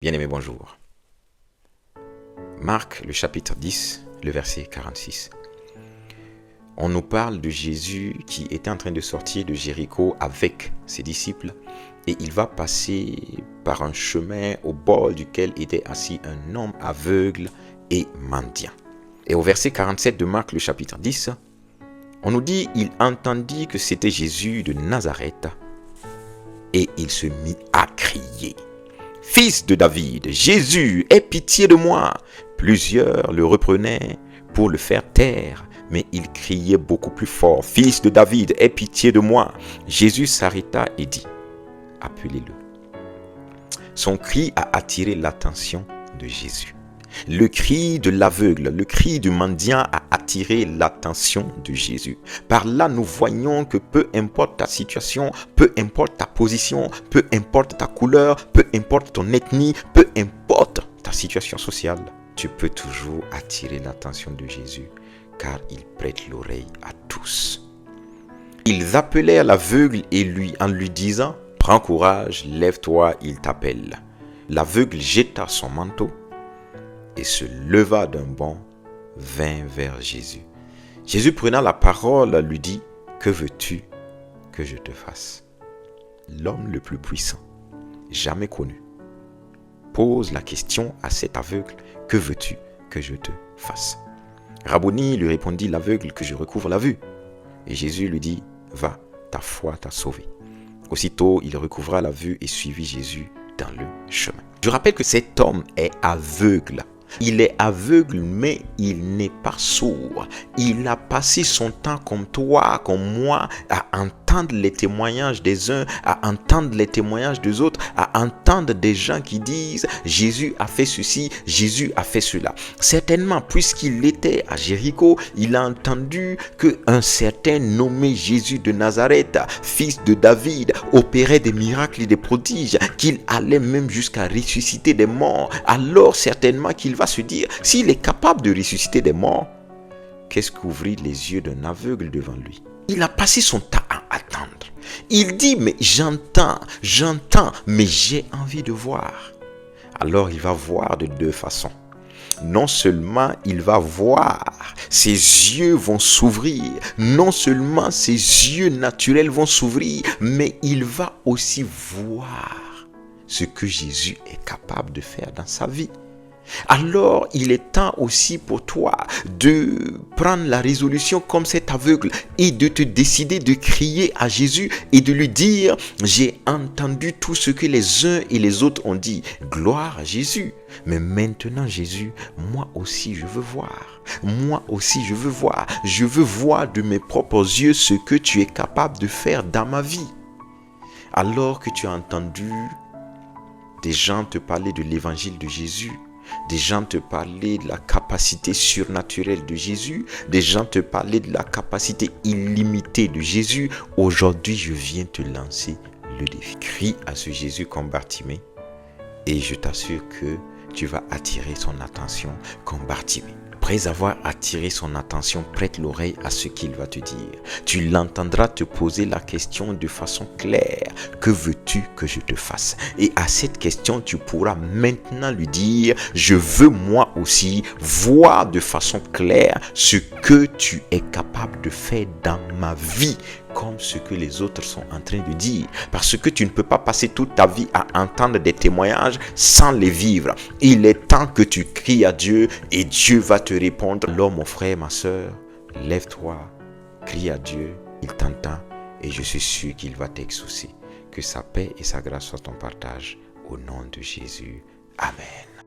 Bien-aimés, bonjour. Marc, le chapitre 10, le verset 46. On nous parle de Jésus qui était en train de sortir de Jéricho avec ses disciples et il va passer par un chemin au bord duquel était assis un homme aveugle et mendiant. Et au verset 47 de Marc, le chapitre 10, on nous dit « Il entendit que c'était Jésus de Nazareth et il se mit à crier. Fils de David, Jésus, aie pitié de moi. » Plusieurs le reprenaient pour le faire taire, mais il criait beaucoup plus fort. Fils de David, aie pitié de moi. Jésus s'arrêta et dit, appelez-le. Son cri a attiré l'attention de Jésus. Le cri de l'aveugle, le cri du mendiant a attiré l'attention de Jésus. Par là, nous voyons que peu importe ta situation, peu importe ta position, peu importe ta couleur, peu importe ton ethnie, peu importe ta situation sociale, tu peux toujours attirer l'attention de Jésus, car il prête l'oreille à tous. Ils appelèrent l'aveugle en lui disant, « Prends courage, lève-toi, il t'appelle. » L'aveugle jeta son manteau et se leva d'un bond, vint vers Jésus. Jésus prenant la parole lui dit, « Que veux-tu que je te fasse ?» L'homme le plus puissant, jamais connu, pose la question à cet aveugle, « Que veux-tu que je te fasse ?» Rabboni, lui répondit l'aveugle, « Que je recouvre la vue. » Et Jésus lui dit, « Va, ta foi t'a sauvé. » Aussitôt, il recouvra la vue et suivit Jésus dans le chemin. Je rappelle que cet homme est aveugle. Il est aveugle, mais il n'est pas sourd. Il a passé son temps comme toi, comme moi, à entendre les témoignages des uns, à entendre les témoignages des autres, à entendre des gens qui disent « Jésus a fait ceci, Jésus a fait cela ». Certainement, puisqu'il était à Jéricho, il a entendu qu'un certain nommé Jésus de Nazareth, fils de David, opérait des miracles et des prodiges, qu'il allait même jusqu'à ressusciter des morts. Alors certainement qu'il va se dire, s'il est capable de ressusciter des morts, qu'est-ce qu'ouvrit les yeux d'un aveugle devant lui? Il a passé son temps à attendre. Il dit, mais j'entends, mais j'ai envie de voir. Alors il va voir de deux façons. Non seulement il va voir, ses yeux vont s'ouvrir, non seulement ses yeux naturels vont s'ouvrir, mais il va aussi voir ce que Jésus est capable de faire dans sa vie. Alors, il est temps aussi pour toi de prendre la résolution comme cet aveugle et de te décider de crier à Jésus et de lui dire « J'ai entendu tout ce que les uns et les autres ont dit. Gloire à Jésus. Mais maintenant, Jésus, moi aussi je veux voir. Moi aussi je veux voir. Je veux voir de mes propres yeux ce que tu es capable de faire dans ma vie. » Alors que tu as entendu des gens te parler de l'évangile de Jésus, des gens te parler de la capacité surnaturelle de Jésus, des gens te parler de la capacité illimitée de Jésus, aujourd'hui je viens te lancer le défi. Crie à ce Jésus comme Bartimée et je t'assure que tu vas attirer son attention comme Bartimée. Après avoir attiré son attention, prête l'oreille à ce qu'il va te dire. Tu l'entendras te poser la question de façon claire. Que veux-tu que je te fasse? Et à cette question, tu pourras maintenant lui dire, je veux moi aussi voir de façon claire ce que tu es capable de faire dans ma vie, comme ce que les autres sont en train de dire. Parce que tu ne peux pas passer toute ta vie à entendre des témoignages sans les vivre. Il est temps que tu cries à Dieu et Dieu va te répondre. Alors mon frère, ma soeur, lève-toi, crie à Dieu, il t'entend et je suis sûr qu'il va t'exaucer. Que sa paix et sa grâce soient ton partage au nom de Jésus. Amen.